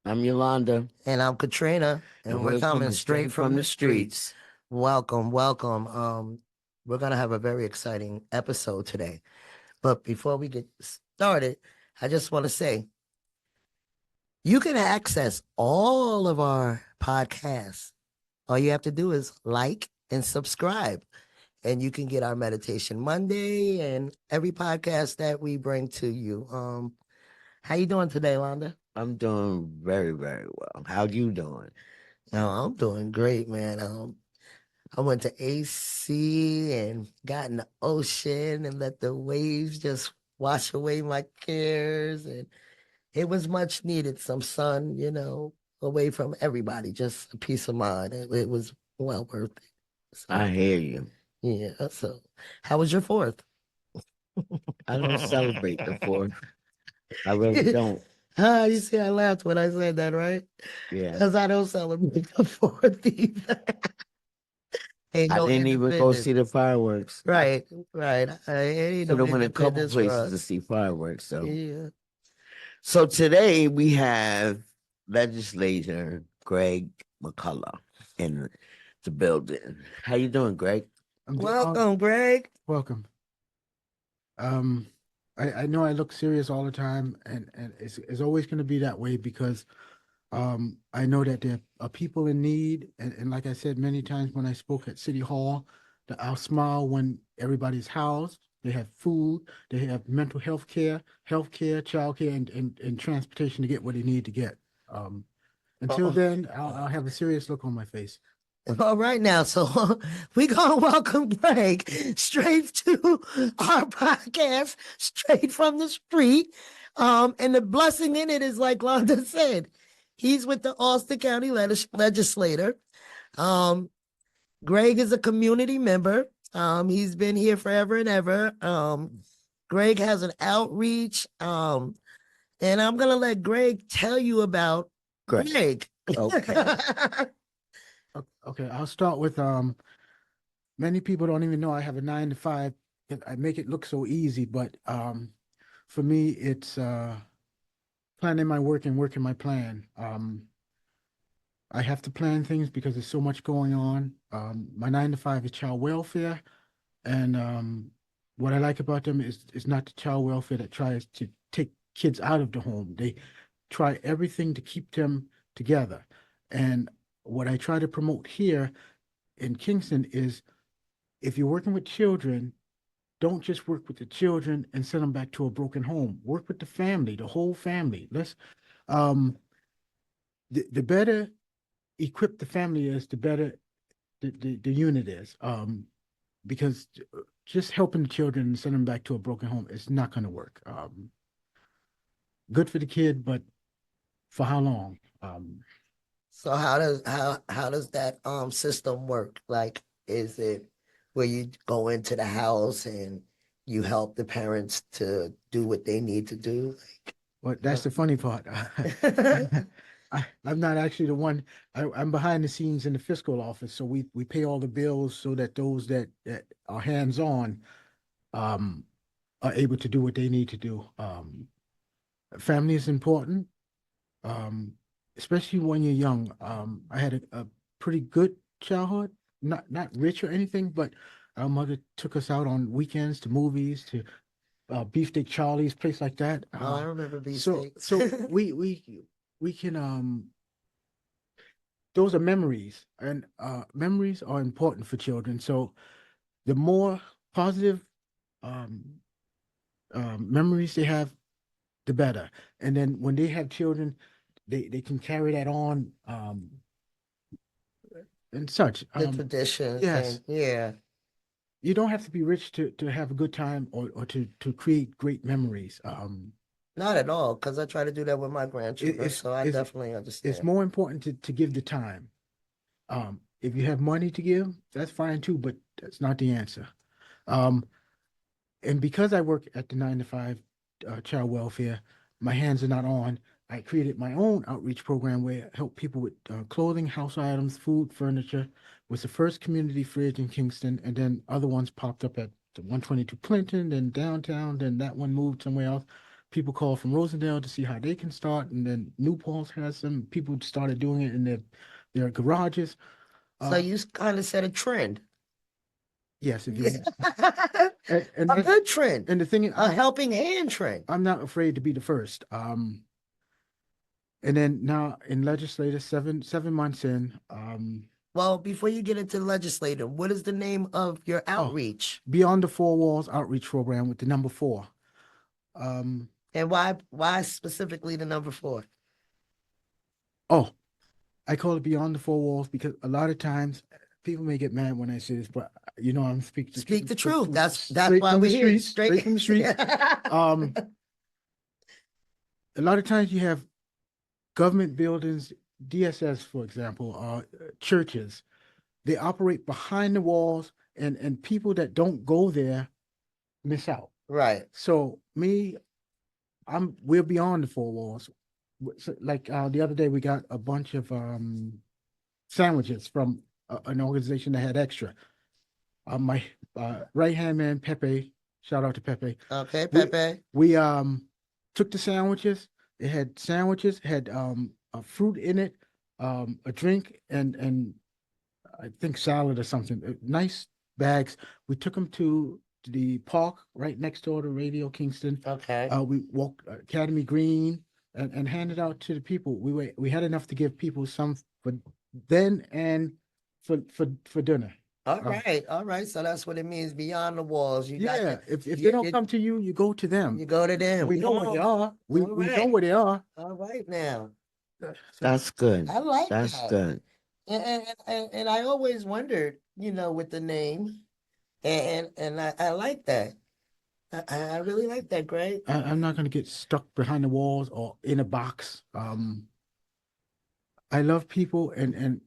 I'm Yolanda, And I'm Katrina, and and we're we're coming coming straight straight from from the the streets. streets. Welcome, welcome. We're gonna have a very exciting episode today. But before we get started, I just want to say you can access all of our podcasts. All you have to do is like and subscribe, and you can get our Meditation Monday and every podcast that we bring to you. How you doing today, Londa? I'm doing very, very well. How you doing? No, I'm doing great, man. I went to AC and got in the ocean and let the waves just wash away my cares. And it was much needed. Some sun, away from everybody, just a peace of mind. It was well worth it. I So, hear you. yeah. So, how was your fourth? I don't celebrate the fourth. I really don't. You see, I laughed when I said that, right? Yeah. Because I don't celebrate the fourth either. Ain't I no didn't even go independence. see the fireworks. I Right, right. Ain't should no have went a couple independence for places to us. see fireworks. So, Yeah. so today we have legislator Greg McCollough in the building. How you doing, Greg? I'm doing Welcome, Greg. welcome. Um, I know I look serious all the time, and it's always going to be that way because I know that there are people in need, and like I said many times when I spoke at City Hall, that I'll smile when everybody's housed, they have food, they have mental health care, child care, and transportation to get what they need to get. Um, until Oh, then, I'll have a serious look on my face. all right now. So we gonna welcome Greg straight to our podcast, straight from the street. And the blessing in it is like Londa said, he's with the Ulster County Legislator. Um, Greg is a community member. He's been here forever and ever. Greg has an outreach. And I'm gonna let Greg tell you about Greg. Greg. Okay. Okay, I'll start with many people don't even know I have a 9 to 5. I make it look so easy, but for me, it's planning my work and working my plan. I have to plan things because there's so much going on. My 9 to 5 is child welfare, and what I like about them is not the child welfare that tries to take kids out of the home. They try everything to keep them together. And what I try to promote here in Kingston is if you're working with children, don't just work with the children and send them back to a broken home. Work with the family, the whole family. Um, the better equipped the family is, the better the unit is. Because just helping the children and sending them back to a broken home is not going to work. Good for the kid, but for how long? So how does that system work? Like, is it where you go into the house and you help the parents to do what they need to do? Well, that's the funny part. I'm not actually the one. I'm behind the scenes in the fiscal office, so we pay all the bills so that those that are hands on um, are able to do what they need to do. Family is important, um, especially when you're young. I had a pretty good childhood, not rich or anything, but our mother took us out on weekends to movies, to Beefsteak Charlie's, place like that. Oh, I remember So beefsteaks. so we can those are memories, and memories are important for children. So the more positive um, memories they have, the better. And then when they have children, they can carry that on and such. The traditions Yes, and yeah, you don't have to be rich to have a good time or to create great memories. not at all, because I try to do that with my It, grandchildren, it's so I it's definitely it's understand. more important to give the time. If you have money to give, that's fine too, but that's not the answer. Um, and because I work at the 9 to 5 child welfare, my hands are not on. I created my own outreach program where I help people with clothing, house items, food, furniture. Was the first community fridge in Kingston, and then other ones popped up at the 122 Clinton, then downtown, then that one moved somewhere else. people call from Rosendale to see how they can start, and then New Paltz has some people started doing it in their garages. So you kind of set a trend. Yes, if you and A good trend. and the thing is, A helping hand trend. I'm not afraid to be the first. And then now in legislature, 7 months in, Well, before you get into legislative, what is the name of your outreach? Beyond the Four Walls outreach program with the number 4. And why specifically the number 4? Oh, I call it Beyond the Four Walls because a lot of times people may get mad when I say this, but I'm speaking Speak the truth. That's straight why from we're the here. streets, straight from the streets. A lot of times you have government buildings, DSS, for example, churches. They operate behind the walls, and people that don't go there miss out. Right. So we're beyond the 4 walls. So, like the other day, we got a bunch of sandwiches from an organization that had extra. My right-hand man, Pepe, shout out to Pepe. Okay, Pepe. We took the sandwiches. It had sandwiches, had a fruit in it, a drink, and I think salad or something. Nice bags. We took them to the park right next door to Radio Kingston. Okay. We walked Academy Green and handed out to the people. We had enough to give people some for then and for dinner. All right. So that's what it means, beyond the walls. If they don't come to you, you go to them. You go to them. We know where they are. We know right. where they are. All right now. That's good. I like That's that. good. And I always wondered, with the name, and I like that. I really like that, Greg. I'm not going to get stuck behind the walls or in a box. I love people, and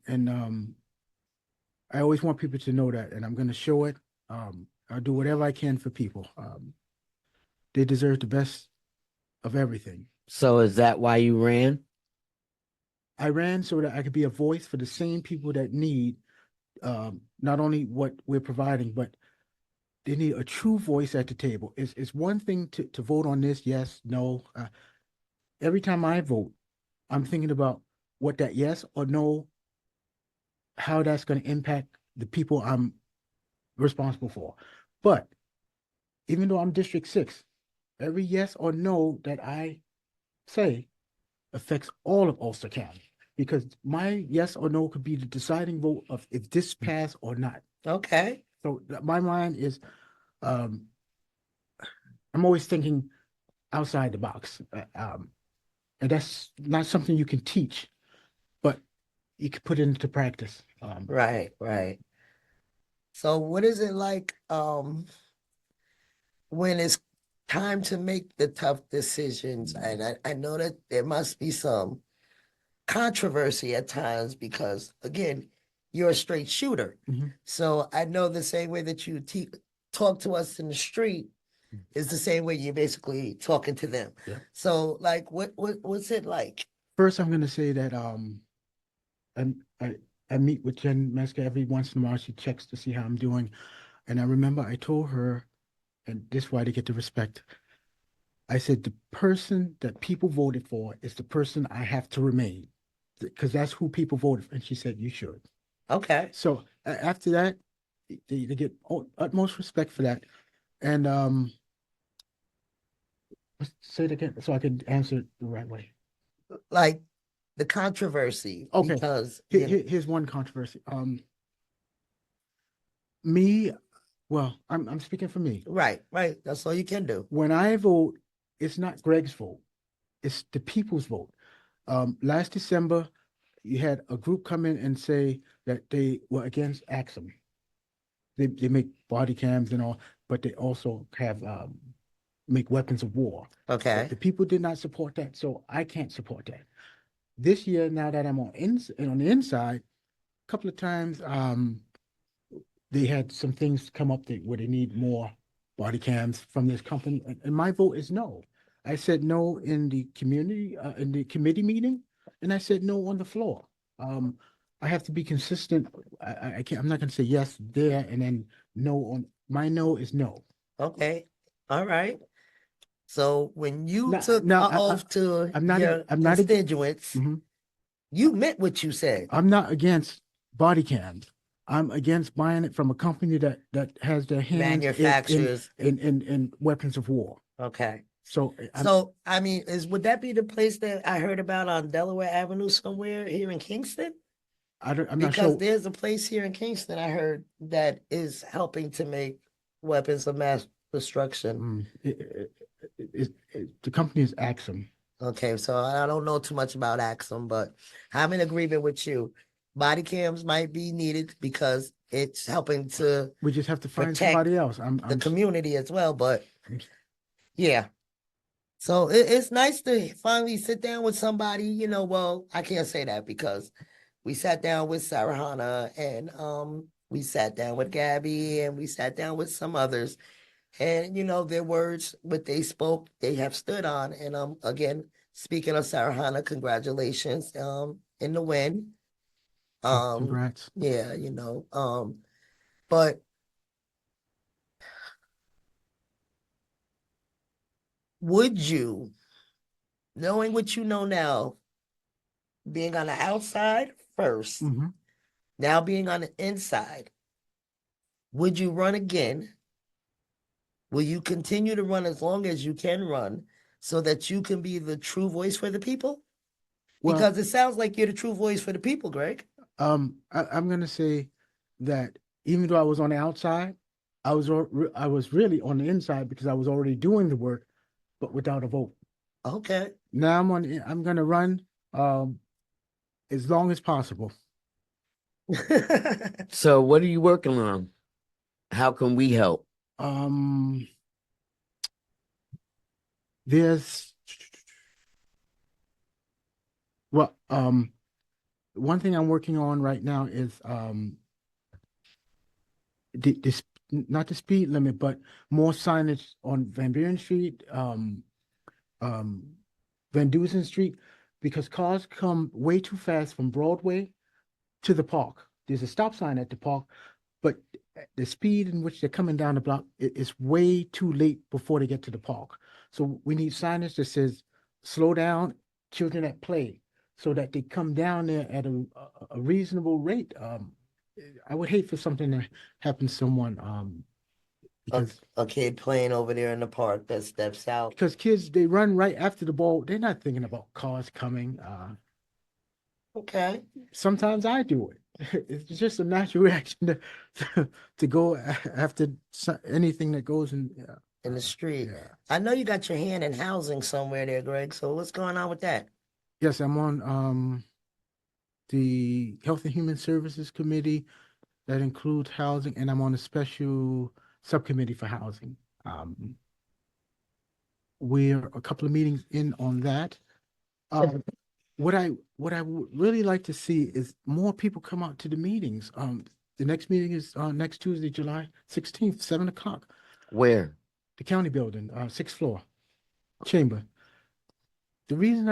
I always want people to know that, and I'm going to show it. I'll do whatever I can for people. They deserve the best of everything. So is that why you ran? I ran so that I could be a voice for the same people that need not only what we're providing, but they need a true voice at the table. It's one thing to vote on this, yes, no. Every time I vote, I'm thinking about what that yes or no, how that's going to impact the people I'm responsible for. But even though I'm District 6, every yes or no that I say affects all of Ulster County, because my yes or no could be the deciding vote of if this passed or not. Okay. So my mind is, I'm always thinking outside the box. And that's not something you can teach, but you can put it into practice. Right. So what is it like when it's time to make the tough decisions? And I know that there must be some controversy at times because, again, you're a straight shooter. Mhm. So I know the same way that you talk to us in the street is the same way you're basically talking to them. Yeah. So, like, what's it like? First, I'm going to say that I meet with Jen Meska every once in a while. She checks to see how I'm doing. And I remember I told her, and this is why they get the respect. I said, the person that people voted for is the person I have to remain, because that's who people voted for. And she said, you should. Okay. So after that, they get utmost respect for that. And let's say it again so I can answer it the right way. Like the controversy. Okay. Because here's one controversy. I'm speaking for me. Right. That's all you can do. When I vote, it's not Greg's vote. It's the people's vote. Last December, you had a group come in and say that they were against Axum. They make body cams and all, but they also have make weapons of war. Okay. So the people did not support that, so I can't support that. This year, now that I'm on the inside, a couple of times they had some things come up where they need more body cams from this company, and my vote is no. I said no in the committee meeting, and I said no on the floor. I have to be consistent. I can't. I'm not going to say yes there and then no on. My no is no. Okay. All right. So when you No, took no, an oath to I'm not. your I'm not. constituents, Mhm. you meant what you said. I'm not against body cams. I'm against buying it from a company that has their hands Manufacturers. in weapons of war. Okay. So So I mean, would that be the place that I heard about on Delaware Avenue somewhere here in Kingston? I'm not Because sure. there's a place here in Kingston I heard that is helping to make weapons of mass destruction. The company is Axum. Okay, so I don't know too much about Axum, but I'm in agreement with you. Body cams might be needed because it's helping to We just have to find protect somebody else. the community as well. But yeah, so it's nice to finally sit down with somebody. Well, I can't say that because we sat down with Sarah Hannah and we sat down with Gabby and we sat down with some others. And their words, what they spoke, they have stood on. And again, speaking of Sarah Hannah, congratulations in the win. Congrats. Yeah, but would you, knowing what you know now, being on the outside first, Mm-hmm. now being on the inside, would you run again? Will you continue to run as long as you can run so that you can be the true voice for the people? Well, Because it sounds like you're the true voice for the people, Greg. I'm going to say that even though I was on the outside, I was really on the inside because I was already doing the work, but without a vote. Okay. Now I'm going to run as long as possible. So what are you working on? How can we help? There's one thing I'm working on right now is this not the speed limit, but more signage on Van Buren Street, Van Dusen Street, because cars come way too fast from Broadway to the park. There's a stop sign at the park, but the speed in which they're coming down the block is way too late before they get to the park. So we need signage that says slow down, children at play, so that they come down there at a reasonable rate. I would hate for something to happen to someone because a kid playing over there in the park that steps out. because kids, they run right after the ball. They're not thinking about cars coming. Okay. Sometimes I do it. It's just a natural reaction to go after anything that goes in the street. Yeah. I know you got your hand in housing somewhere there, Greg. So what's going on with that? Yes, I'm on the Health and Human Services Committee that includes housing, and I'm on a special subcommittee for housing. We're a couple of meetings in on that. What I would really like to see is more people come out to the meetings. The next meeting is next Tuesday, July 16th, 7 o'clock. Where? The county building, 6th floor, chamber. The reason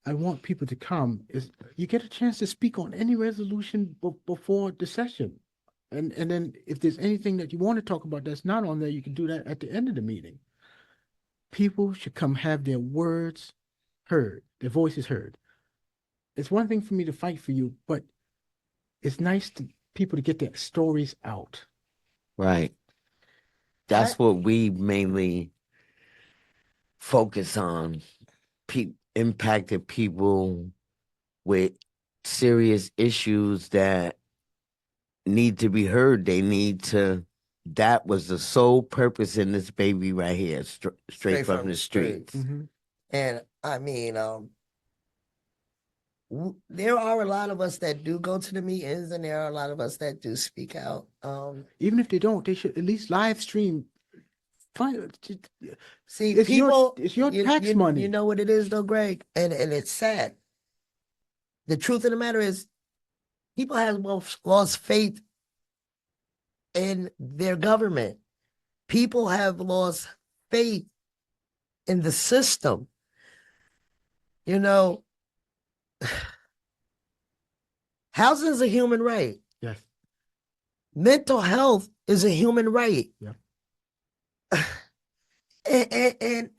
I want people to come is you get a chance to speak on any resolution before the session. And then if there's anything that you want to talk about that's not on there, you can do that at the end of the meeting. People should come have their words heard, their voices heard. It's one thing for me to fight for you, but it's nice to people to get their stories out. Right. That's what we mainly focus on. Impacted people with serious issues that need to be heard. That was the sole purpose in this baby right here, straight from the streets. Mm-hmm. And I mean, there are a lot of us that do go to the meetings, and there are a lot of us that do speak out. Even if they don't, they should at least live stream. See, it's people, it's your tax money. You know what it is, though, Greg, and it's sad. The truth of the matter is, people have lost faith in their government. People have lost faith in the system. Housing is a human right. Yes. Mental health is a human right. Yeah. And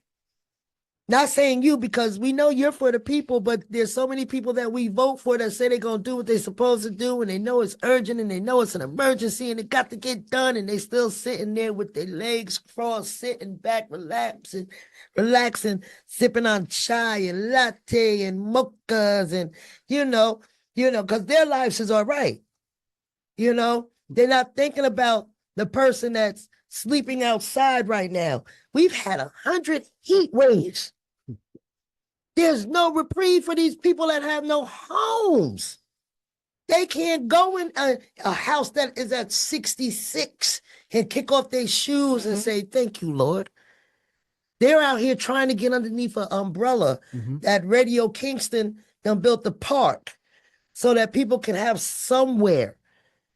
Not saying you, because we know you're for the people, but there's so many people that we vote for that say they're going to do what they're supposed to do, and they know it's urgent, and they know it's an emergency, and it got to get done, and they still sitting there with their legs crossed, sitting back, relaxing, sipping on chai and latte and mochas, and because their lives is all right. They're not thinking about the person that's sleeping outside right now. We've had 100 heat waves. There's no reprieve for these people that have no homes. They can't go in a house that is at 66 and kick off their shoes and say, thank you, Lord. They're out here trying to get underneath an umbrella that Radio Kingston done built the park so that people can have somewhere.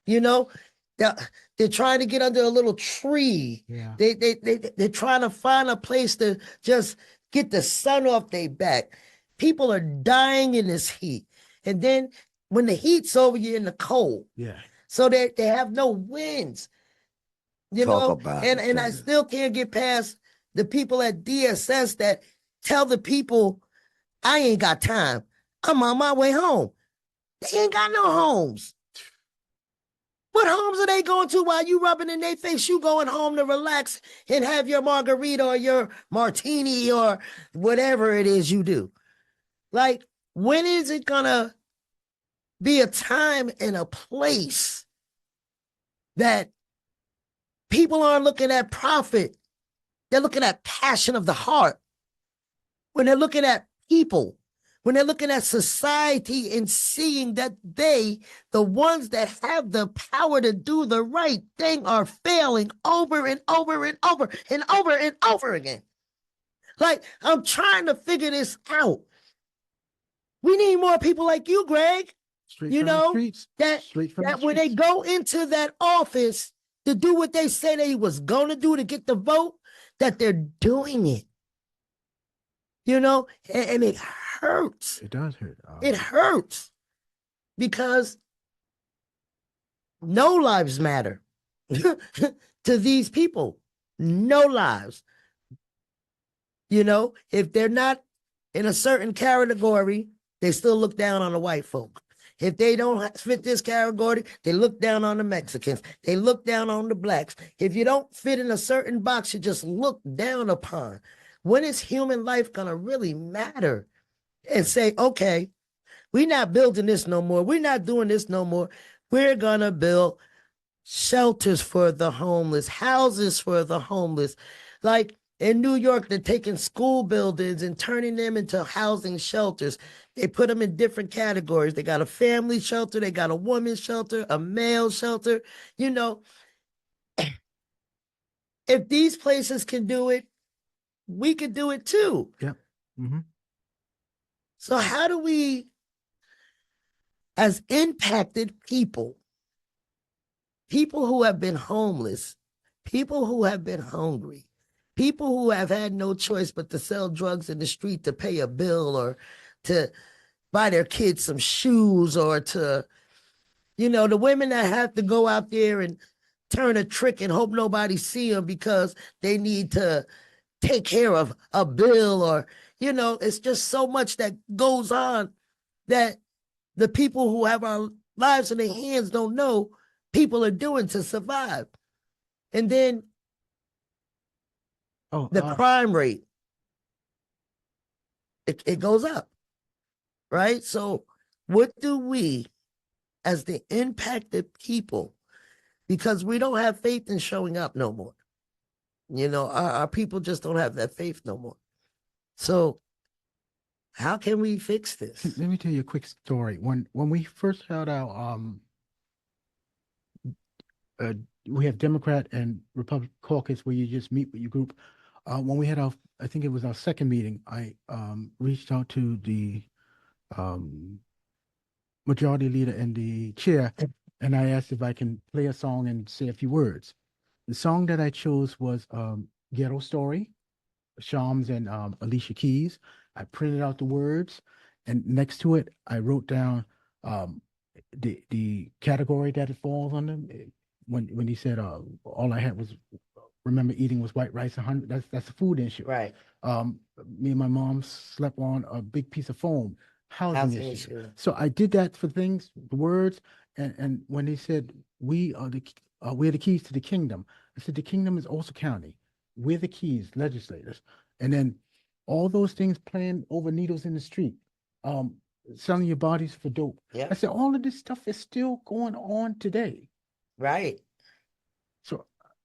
They're trying to get under a little tree. Yeah. They're trying to find a place to just get the sun off their back. People are dying in this heat. And then when the heat's over, you're in the cold. Yeah. So they have no winds. Talk about it, and I still can't get past the people at DSS that tell the people, I ain't got time. I'm on my way home. They ain't got no homes. What homes are they going to while you rubbing in their face? You going home to relax and have your margarita or your martini or whatever it is you do. Like, when is it going to be a time and a place that people aren't looking at profit? They're looking at passion of the heart. When they're looking at people, when they're looking at society and seeing that they, the ones that have the power to do the right thing, are failing over and over and over and over and over again. Like, I'm trying to figure this out. We need more people like you, Greg. Straight from the streets. That when they go into that office to do what they say they was going to do to get the vote, that they're doing it. And it hurts. It does hurt. It hurts because no lives matter to these people. No lives. If they're not in a certain category, they still look down on the white folk. If they don't fit this category, they look down on the Mexicans. They look down on the blacks. If you don't fit in a certain box, you just look down upon. When is human life going to really matter? And say, okay, we're not building this no more. We're not doing this no more. We're going to build shelters for the homeless, houses for the homeless. Like in New York, they're taking school buildings and turning them into housing shelters. They put them in different categories. They got a family shelter. They got a women's shelter, a male shelter. If these places can do it, we could do it too. Yep. Mm-hmm. So how do we, as impacted people who have been homeless, people who have been hungry, people who have had no choice but to sell drugs in the street to pay a bill or to buy their kids some shoes, or to, the women that have to go out there and turn a trick and hope nobody see them because they need to take care of a bill, or it's just so much that goes on that the people who have our lives in their hands don't know people are doing to survive. And then the crime rate, it goes up, right? So what do we, as the impacted people, because we don't have faith in showing up no more. Our people just don't have that faith no more. So how can we fix this? Let me tell you a quick story. When we first held our we have Democrat and Republican caucus where you just meet with your group. When we had I think it was our second meeting, I reached out to the majority leader and the chair, and I asked if I can play a song and say a few words. The song that I chose was Ghetto Story, Shams and Alicia Keys. I printed out the words, and next to it, I wrote down the category that it falls under. When he said all I had was remember eating was white rice. That's a food issue. Right. Me and my mom slept on a big piece of foam. Housing Housing issue. issue. So I did that for things, the words, and when they said we're the keys to the kingdom, I said the kingdom is Ulster County. We're the keys, legislators, and then all those things playing over needles in the street, selling your bodies for dope. Yeah. I said all of this stuff is still going on today. Right.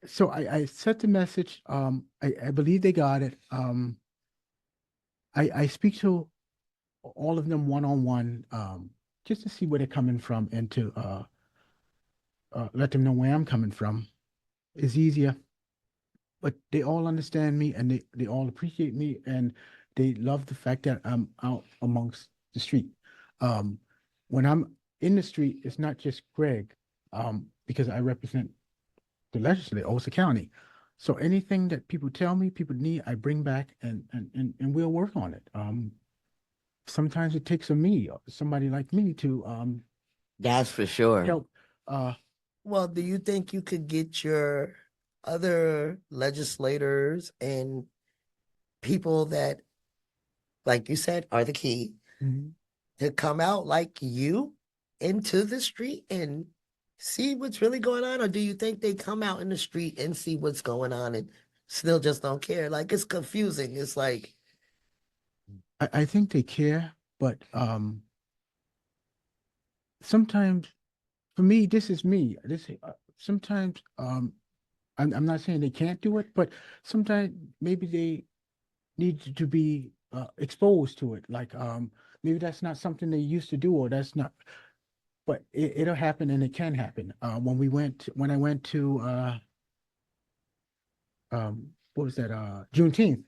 So I sent the message. I believe they got it. I speak to all of them one-on-one, just to see where they're coming from and to let them know where I'm coming from. It's easier, but they all understand me and they all appreciate me and they love the fact that I'm out amongst the street. When I'm in the street, it's not just Greg, because I represent the legislature, Ulster County. So anything that people tell me, people need, I bring back and we'll work on it. Sometimes it takes somebody like me to That's for sure. help. Well, do you think you could get your other legislators and people that, like you said, are the key to come out like you into the street and see what's really going on? Or do you think they come out in the street and see what's going on and still just don't care? Like, it's confusing. It's like, I think they care, but sometimes, for me, this is me. Sometimes I'm not saying they can't do it, but sometimes maybe they need to be exposed to it. Like maybe that's not something they used to do, or that's not. But it'll happen, and it can happen. When I went to what was that? Juneteenth.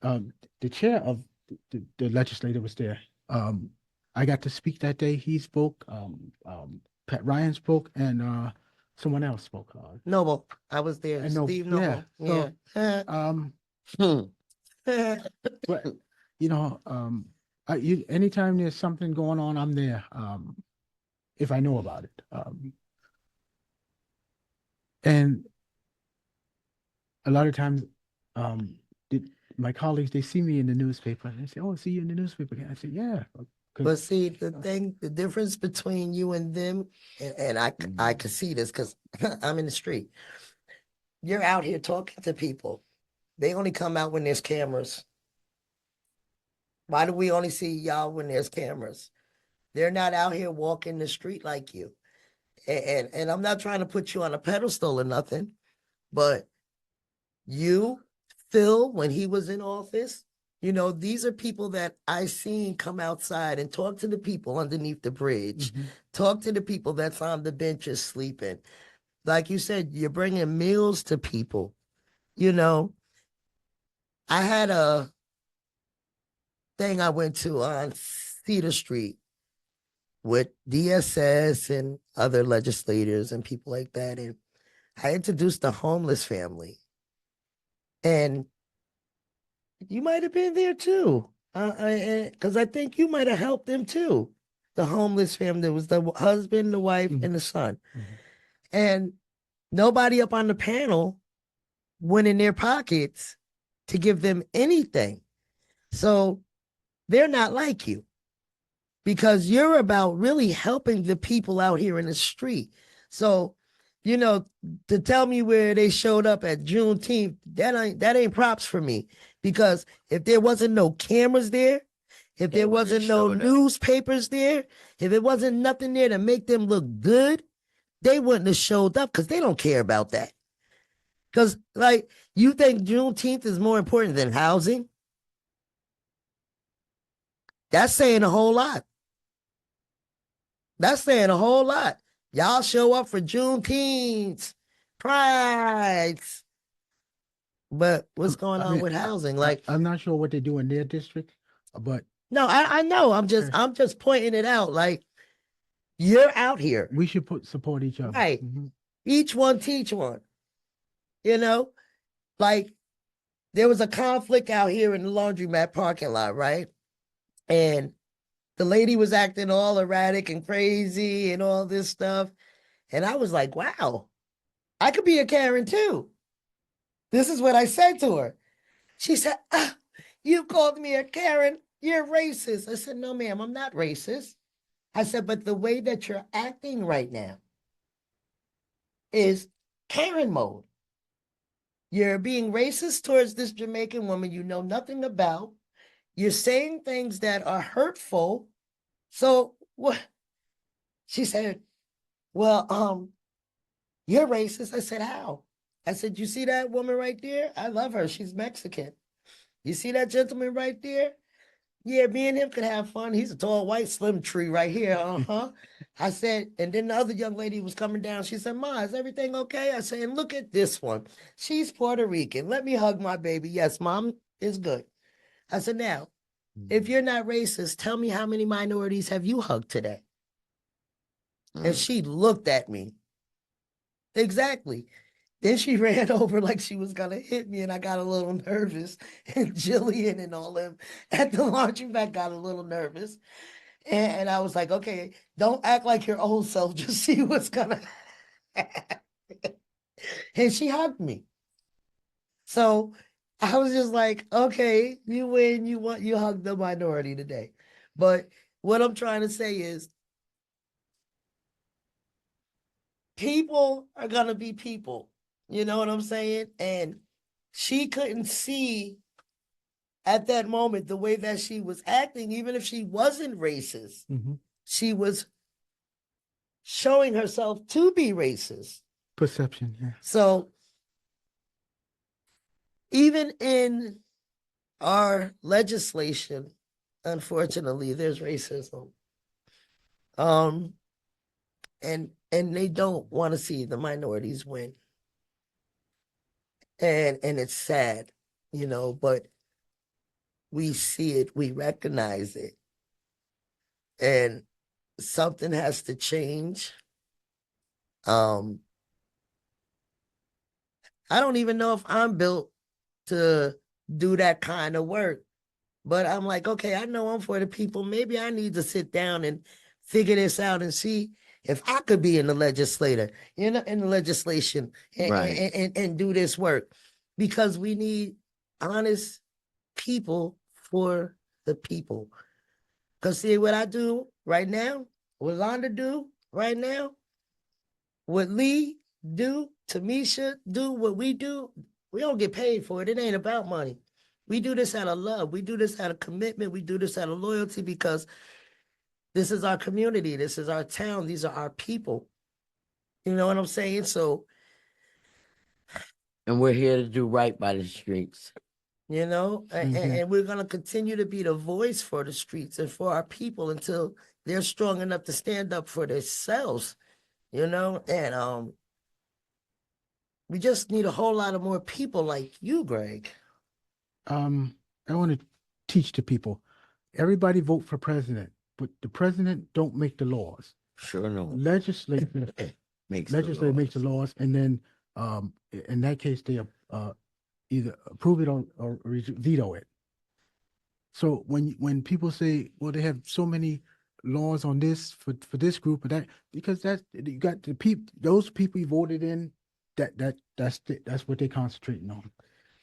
The chair of the legislator was there. I got to speak that day. He spoke. Pat Ryan spoke, and someone else spoke. Noble. I was there. And Noble, Steve Noble. yeah. So, but anytime there's something going on, I'm there. If I know about it. And a lot of times, my colleagues, they see me in the newspaper and they say, "Oh, I see you in the newspaper again." I say, "Yeah." But see, the difference between you and them, and I can see this because I'm in the street. You're out here talking to people. They only come out when there's cameras. Why do we only see y'all when there's cameras? They're not out here walking the street like you. And I'm not trying to put you on a pedestal or nothing, but you, Phil, when he was in office, these are people that I seen come outside and talk to the people underneath the bridge, talk to the people that's on the benches sleeping. Like you said, you're bringing meals to people. I had a thing I went to on Cedar Street with DSS and other legislators and people like that. And I introduced a homeless family. And you might have been there too. Because I think you might have helped them too. The homeless family. There was the husband, the wife, and the son. And nobody up on the panel went in their pockets to give them anything. So they're not like you. Because you're about really helping the people out here in the street. So, to tell me where they showed up at Juneteenth, that ain't props for me. Because if there wasn't no cameras there, if there wasn't no newspapers there, if it wasn't nothing there to make them look good, they wouldn't have showed up because they don't care about that. Because, you think Juneteenth is more important than housing? That's saying a whole lot. That's saying a whole lot. Y'all show up for Juneteenth, prides. But what's going on with housing? I'm not sure what they do in their district, but no, I know. I'm just pointing it out. Like, you're out here. We should support each other. Right. Each one teach one. Like, there was a conflict out here in the laundromat parking lot, right? And the lady was acting all erratic and crazy and all this stuff. And I was like, wow, I could be a Karen too. This is what I said to her. She said, ah, you called me a Karen. You're racist. I said, no, ma'am, I'm not racist. I said, but the way that you're acting right now is Karen mode. You're being racist towards this Jamaican woman you know nothing about. You're saying things that are hurtful. So what? She said, well, you're racist. I said, how? I said, you see that woman right there? I love her. She's Mexican. You see that gentleman right there? Yeah, me and him could have fun. He's a tall, white, slim tree right here. Uh-huh. I said, and then the other young lady was coming down. She said, Ma, is everything okay? I said, and look at this one. She's Puerto Rican. Let me hug my baby. Yes, Mom is good. I said, now, if you're not racist, tell me how many minorities have you hugged today? And she looked at me. Exactly. Then she ran over like she was gonna hit me, and I got a little nervous. And Jillian and all them at the laundromat got a little nervous. And I was like, okay, don't act like your old self, just see what's gonna happen. And she hugged me. So I was just like, okay, you win, you hug the minority today. But what I'm trying to say is people are gonna be people. You know what I'm saying? And she couldn't see at that moment the way that she was acting, even if she wasn't racist. She was showing herself to be racist. Perception, yeah. So even in our legislation, unfortunately, there's racism. And they don't want to see the minorities win. And it's sad, you know, but we see it, we recognize it. And something has to change. I don't even know if I'm built to do that kind of work, but I'm like, okay, I know I'm for the people. Maybe I need to sit down and figure this out and see if I could be in the legislator, in the legislation, and do this work, because we need honest people for the people. Because see what I do right now, what Yolanda do right now, what Lee do, Tamisha do, what we do, we don't get paid for it. It ain't about money. We do this out of love. We do this out of commitment. We do this out of loyalty, because this is our community. This is our town. These are our people. You know what I'm saying? So, and we're here to do right by the streets. you know, and we're going to continue to be the voice for the streets and for our people until they're strong enough to stand up for themselves, you know, and we just need a whole lot of more people like you, Greg. I want to teach the people, everybody vote for president, but the president don't make the laws. Sure, no. Legislature makes the laws, and then in that case they either approve it or veto it. So when people say, well, they have so many laws on this for this group or that, because that's, you got the people, those people you voted in, that's what they're concentrating on.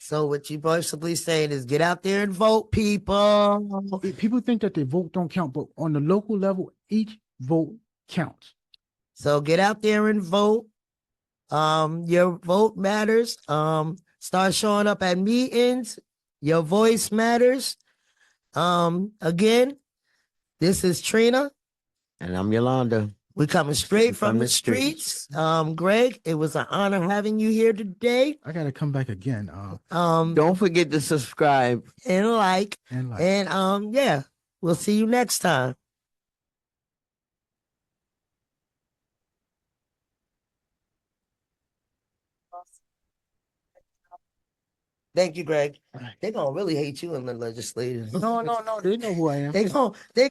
So what you basically saying is get out there and vote, people. People think that their vote don't count, but on the local level, each vote counts. So get out there and vote. Your vote matters. Start showing up at meetings. Your voice matters. Again, this is Trina. And I'm Yolanda. We're coming straight from the streets. Greg, it was an honor having you here today. I gotta come back again. Don't forget to subscribe and like. And yeah, we'll see you next time. Thank you, Greg. They're gonna really hate you in the legislature. No, they know who I am. They